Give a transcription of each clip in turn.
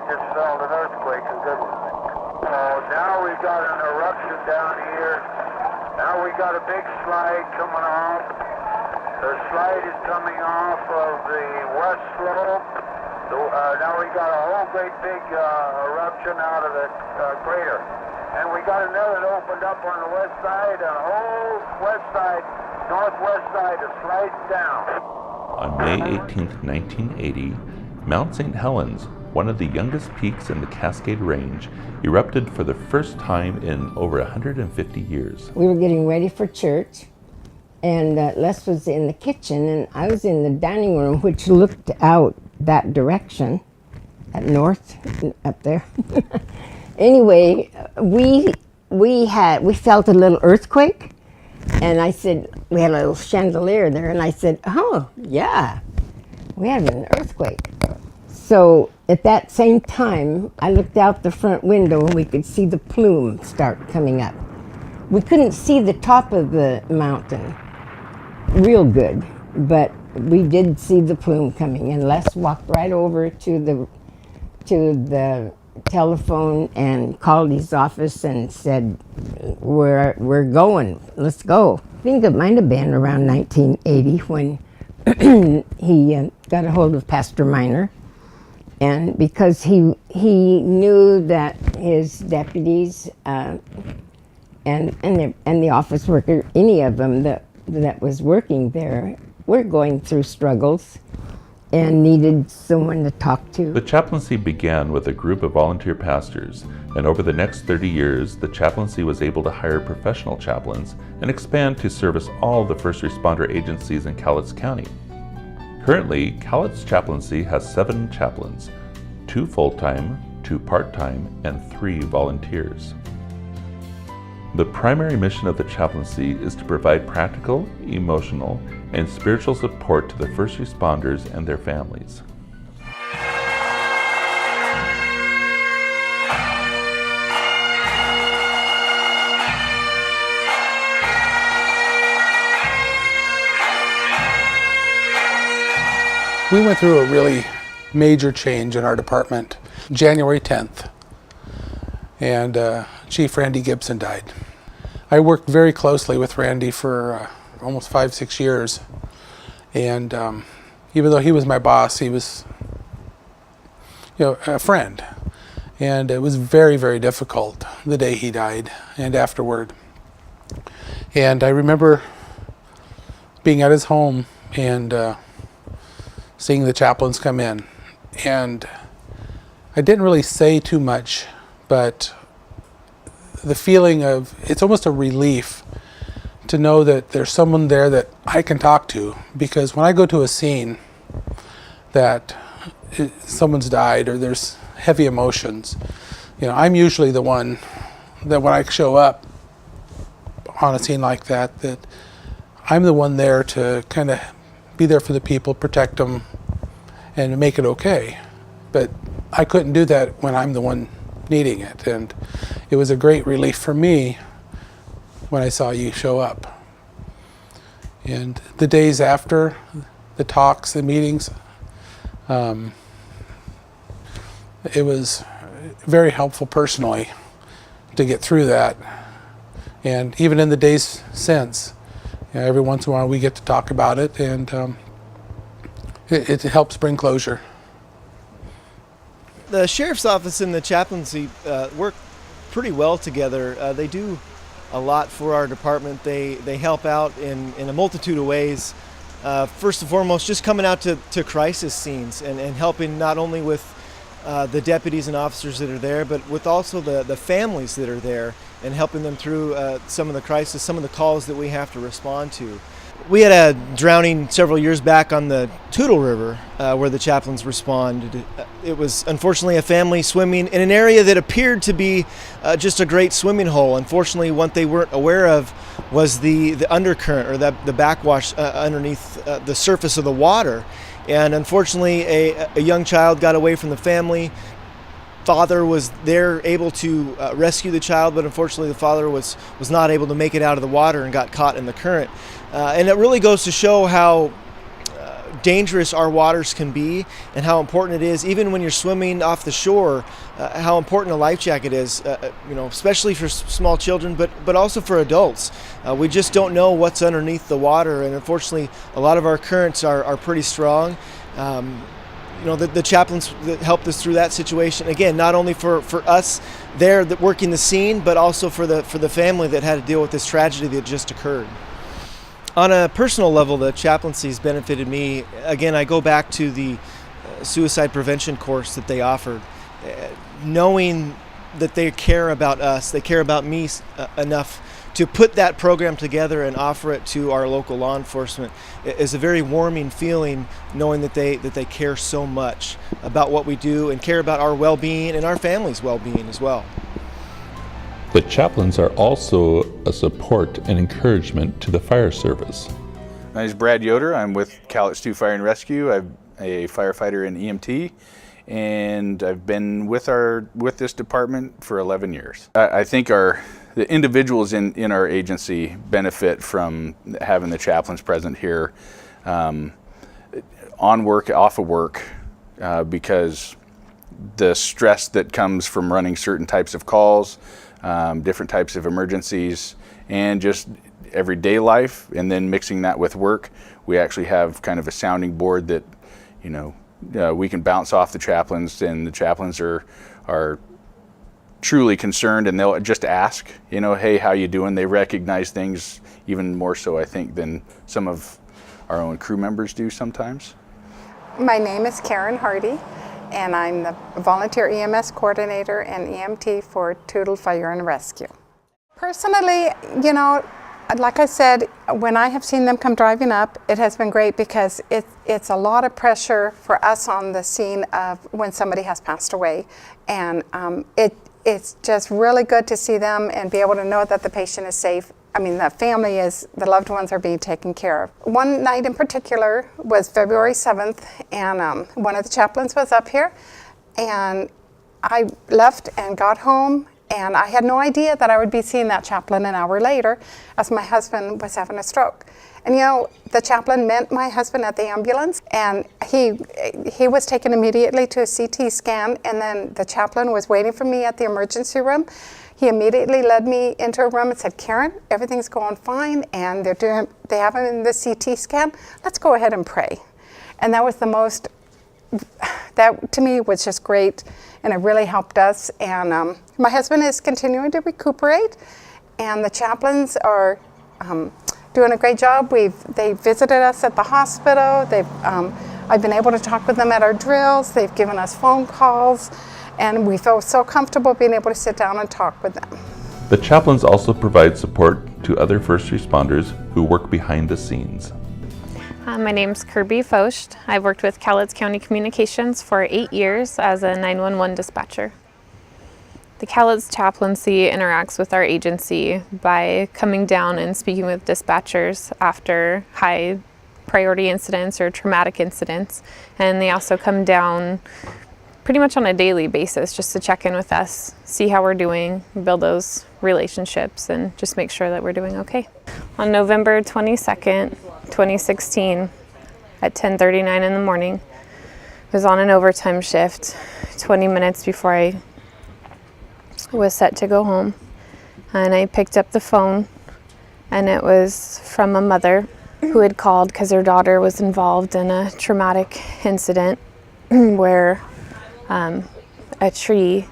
just felt an earthquake, a good one. Oh, now we've got an eruption down here. Now we got a big slide coming off. The slide is coming off of the west slope. Now we got a whole great big eruption out of the crater. And we got another that opened up on the west side, and the whole west side, northwest side is sliding down. On May 18, 1980, Mount St. Helens, one of the youngest peaks in the Cascade Range, erupted for the first time in over 150 years. We were getting ready for church, and Les was in the kitchen, and I was in the dining room, which looked out that direction, at north, up there. Anyway, we felt a little earthquake, and I said, we had a little chandelier there, and I said, oh, yeah, we had an earthquake. So at that same time, I looked out the front window and we could see the plume start coming up. We couldn't see the top of the mountain real good, but we did see the plume coming, and Les walked right over to the telephone and called his office and said, we're going, let's go. I think it might have been around 1980 when he got a hold of Pastor Miner. And because he knew that his deputies and the office worker, any of them that was working there, were going through struggles and needed someone to talk to. The chaplaincy began with a group of volunteer pastors, and over the next 30 years, the chaplaincy was able to hire professional chaplains and expand to service all the first responder agencies in Cowlitz County. Currently, Cowlitz Chaplaincy has 7 chaplains, 2 full-time, 2 part-time, and 3 volunteers. The primary mission of the chaplaincy is to provide practical, emotional, and spiritual support to the first responders and their families. We went through a really major change in our department January 10th, and Chief Randy Gibson died. I worked very closely with Randy for almost 5-6 years, and even though he was my boss, he was, a friend. And it was very, very difficult the day he died and afterward. And I remember being at his home and seeing the chaplains come in, and I didn't really say too much, but the feeling of, it's almost a relief to know that there's someone there that I can talk to, because when I go to a scene that someone's died or there's heavy emotions, I'm usually the one that when I show up on a scene like that, that I'm the one there to kind of be there for the people, protect them, and make it okay. But I couldn't do that when I'm the one needing it, and it was a great relief for me when I saw you show up. And the days after, the talks, the meetings, it was very helpful personally to get through that. And even in the days since, every once in a while we get to talk about it, and it helps bring closure. The sheriff's office and the chaplaincy work pretty well together. They do a lot for our department. They help out in a multitude of ways. First and foremost, just coming out to crisis scenes and helping not only with the deputies and officers that are there, but with also the families that are there, and helping them through some of the crisis, some of the calls that we have to respond to. We had a drowning several years back on the Toutle River where the chaplains responded. It was unfortunately a family swimming in an area that appeared to be just a great swimming hole. Unfortunately, what they weren't aware of was the undercurrent, or the backwash underneath the surface of the water. And unfortunately, a young child got away from the family. Father was there able to rescue the child, but unfortunately the father was not able to make it out of the water and got caught in the current. And it really goes to show how dangerous our waters can be, and how important it is, even when you're swimming off the shore, how important a life jacket is, especially for small children, but also for adults. We just don't know what's underneath the water, and unfortunately, a lot of our currents are pretty strong. The chaplains that helped us through that situation, again, not only for us there working the scene, but also for the family that had to deal with this tragedy that just occurred. On a personal level, the chaplaincy has benefited me. Again, I go back to the suicide prevention course that they offered. Knowing that they care about us, they care about me enough to put that program together and offer it to our local law enforcement is a very warming feeling, knowing that they care so much about what we do and care about our well-being and our family's well-being as well. The chaplains are also a support and encouragement to the fire service. My name is Brad Yoder. I'm with Cowlitz Fire and Rescue. I'm a firefighter in EMT, and I've been with this department for 11 years. I think the individuals in our agency benefit from having the chaplains present here on work, off of work, because the stress that comes from running certain types of calls, different types of emergencies, and just everyday life, and then mixing that with work, we actually have kind of a sounding board that, we can bounce off the chaplains, and the chaplains are truly concerned, and they'll just ask, hey, how you doing? They recognize things even more so, I think, than some of our own crew members do sometimes. My name is Karen Hardy, and I'm the volunteer EMS coordinator and EMT for Tootle Fire and Rescue. Personally, like I said, when I have seen them come driving up, it has been great because it's a lot of pressure for us on the scene of when somebody has passed away. And it's just really good to see them and be able to know that the patient is safe. I mean, the loved ones are being taken care of. One night in particular was February 7th, and one of the chaplains was up here, and I left and got home, and I had no idea that I would be seeing that chaplain an hour later as my husband was having a stroke. And the chaplain met my husband at the ambulance, and he was taken immediately to a CT scan, and then the chaplain was waiting for me at the emergency room. He immediately led me into a room and said, Karen, everything's going fine, and they have him in the CT scan. Let's go ahead and pray. And that was that to me was just great, and it really helped us. And my husband is continuing to recuperate, and the chaplains are doing a great job. They visited us at the hospital. I've been able to talk with them at our drills. They've given us phone calls, and we feel so comfortable being able to sit down and talk with them. The chaplains also provide support to other first responders who work behind the scenes. My name's Kirby Focht. I've worked with Cowlitz County Communications for 8 years as a 911 dispatcher. The Cowlitz Chaplaincy interacts with our agency by coming down and speaking with dispatchers after high priority incidents or traumatic incidents, and they also come down pretty much on a daily basis just to check in with us, see how we're doing, build those relationships, and just make sure that we're doing okay. On November 22nd, 2016, at 10:39 in the morning, I was on an overtime shift 20 minutes before I was set to go home, and I picked up the phone, and it was from a mother who had called because her daughter was involved in a traumatic incident where a tree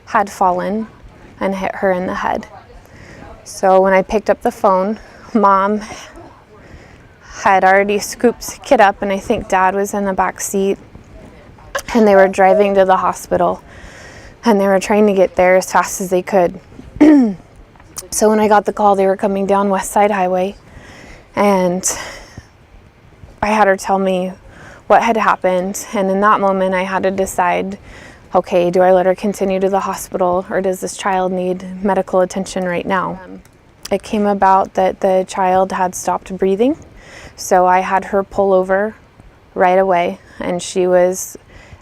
had fallen and hit her in the head. So when I picked up the phone, Mom had already scooped Kid up, and I think Dad was in the back seat, and they were driving to the hospital, and they were trying to get there as fast as they could. So when I got the call, they were coming down West Side Highway, and I had her tell me what had happened, and in that moment I had to decide, okay, do I let her continue to the hospital, or does this child need medical attention right now? It came about that the child had stopped breathing, so I had her pull over right away, and she was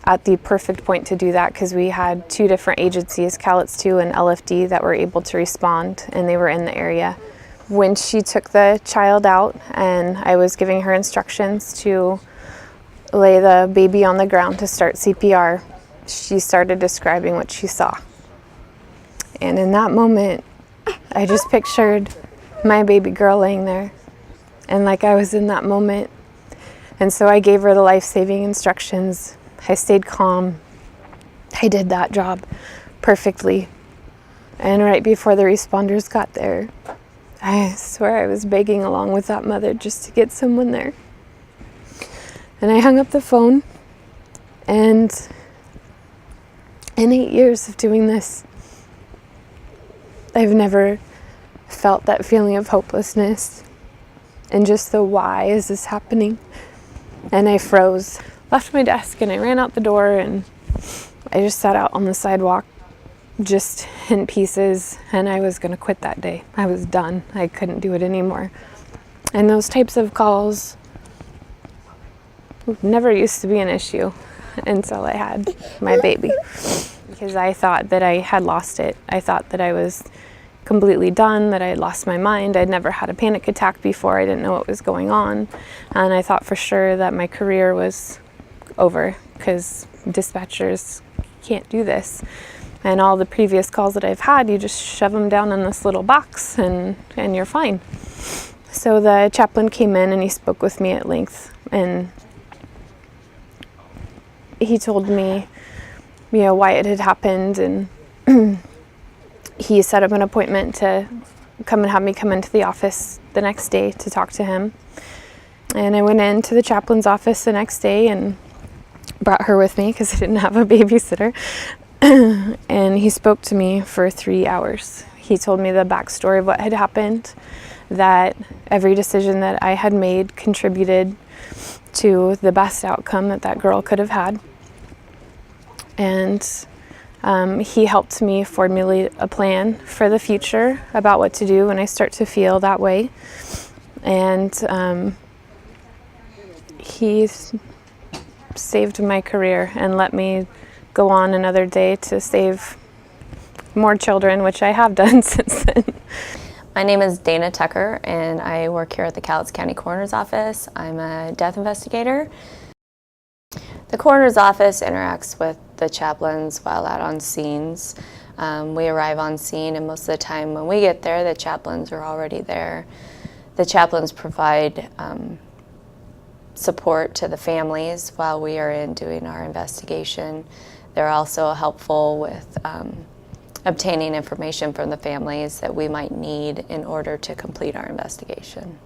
at the perfect point to do that because we had two different agencies, Cowlitz 2 and LFD, that were able to respond, and they were in the area. When she took the child out and I was giving her instructions to lay the baby on the ground to start CPR, she started describing what she saw. And in that moment, I just pictured my baby girl laying there, and like I was in that moment. And so I gave her the life-saving instructions. I stayed calm. I did that job perfectly. And right before the responders got there, I swear I was begging along with that mother just to get someone there. And I hung up the phone, and in 8 years of doing this, I've never felt that feeling of hopelessness and just the why is this happening. And I froze, left my desk, and I ran out the door, and I just sat out on the sidewalk just in pieces, and I was going to quit that day. I was done. I couldn't do it anymore. And those types of calls never used to be an issue until I had my baby, because I thought that I had lost it. I thought that I was completely done, that I had lost my mind. I'd never had a panic attack before. I didn't know what was going on. And I thought for sure that my career was over, because dispatchers can't do this. And all the previous calls that I've had, you just shove them down in this little box and you're fine. So the chaplain came in and he spoke with me at length, and he told me, why it had happened, and he set up an appointment to come and have me come into the office the next day to talk to him. And I went into the chaplain's office the next day and brought her with me because I didn't have a babysitter. And he spoke to me for 3 hours. He told me the backstory of what had happened, that every decision that I had made contributed to the best outcome that that girl could have had. And he helped me formulate a plan for the future about what to do when I start to feel that way. And he saved my career and let me go on another day to save more children, which I have done since then. My name is Dana Tucker, and I work here at the Cowlitz County Coroner's Office. I'm a death investigator. The Coroner's Office interacts with the chaplains while out on scenes. We arrive on scene, and most of the time when we get there, the chaplains are already there. The chaplains provide support to the families while we are in doing our investigation. They're also helpful with obtaining information from the families that we might need in order to complete our investigation.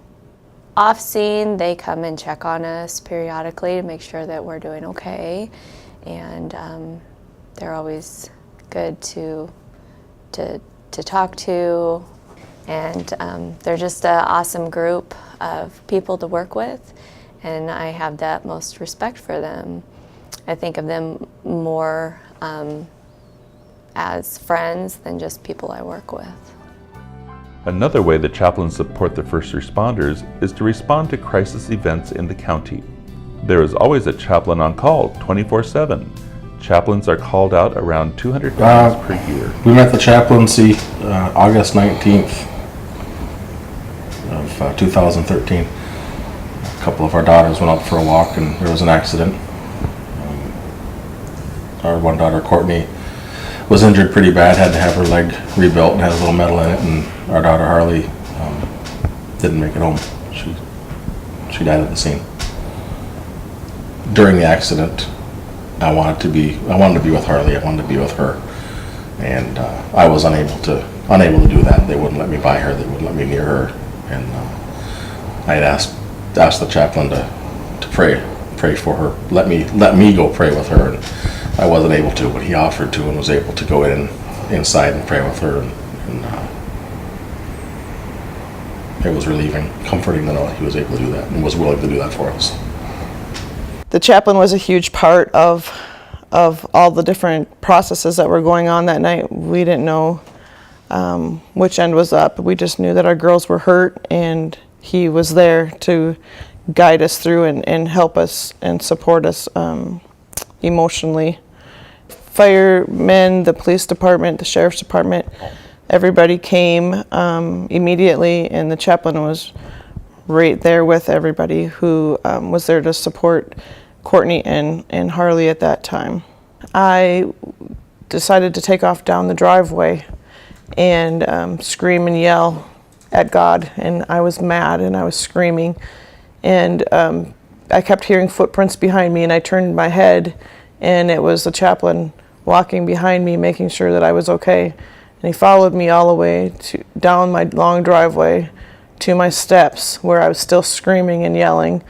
Off scene, they come and check on us periodically to make sure that we're doing okay, and they're always good to talk to, and they're just an awesome group of people to work with, and I have the utmost respect for them. I think of them more as friends than just people I work with. Another way that chaplains support the first responders is to respond to crisis events in the county. There is always a chaplain on call 24/7. Chaplains are called out around 200 times per year. We met the chaplaincy August 19th of 2013. A couple of our daughters went out for a walk and there was an accident. Our one daughter, Courtney, was injured pretty bad, had to have her leg rebuilt and had a little metal in it, and our daughter Harley didn't make it home. She died at the scene. During the accident, I wanted to be with Harley. I wanted to be with her, and I was unable to do that. They wouldn't let me by her. They wouldn't let me near her, and I had asked the chaplain to pray for her. Let me go pray with her, and I wasn't able to, but he offered to and was able to go inside and pray with her, and it was relieving, comforting to know that he was able to do that and was willing to do that for us. The chaplain was a huge part of all the different processes that were going on that night. We didn't know which end was up. We just knew that our girls were hurt, and he was there to guide us through and help us and support us emotionally. Firemen, the police department, the sheriff's department, everybody came immediately, and the chaplain was right there with everybody who was there to support Courtney and Harley at that time. I decided to take off down the driveway and scream and yell at God, and I was mad and I was screaming, and I kept hearing footprints behind me, and I turned my head and it was the chaplain walking behind me making sure that I was okay, and he followed me all the way down my long driveway to my steps where I was still screaming and yelling,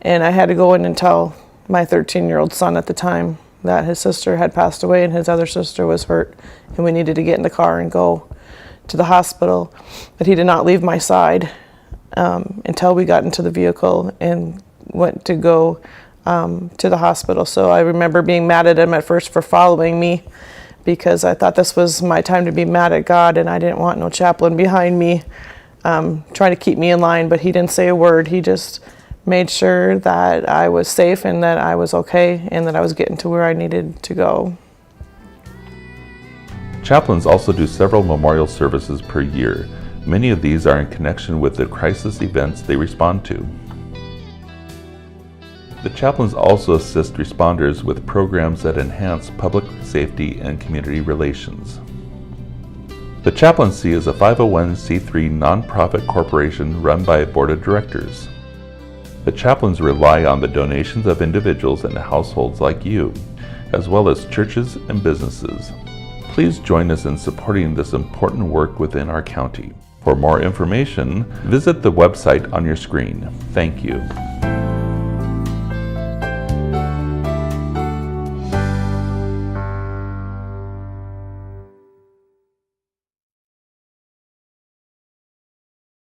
and I had to go in and tell my 13-year-old son at the time that his sister had passed away and his other sister was hurt, and we needed to get in the car and go to the hospital. But he did not leave my side until we got into the vehicle and went to go to the hospital. So I remember being mad at him at first for following me, because I thought this was my time to be mad at God, and I didn't want no chaplain behind me trying to keep me in line. But he didn't say a word. He just made sure that I was safe and that I was okay and that I was getting to where I needed to go. Chaplains also do several memorial services per year. Many of these are in connection with the crisis events they respond to. The chaplains also assist responders with programs that enhance public safety and community relations. The Chaplaincy is a 501c3 nonprofit corporation run by a board of directors. The chaplains rely on the donations of individuals and households like you, as well as churches and businesses. Please join us in supporting this important work within our county. For more information, visit the website on your screen. Thank you.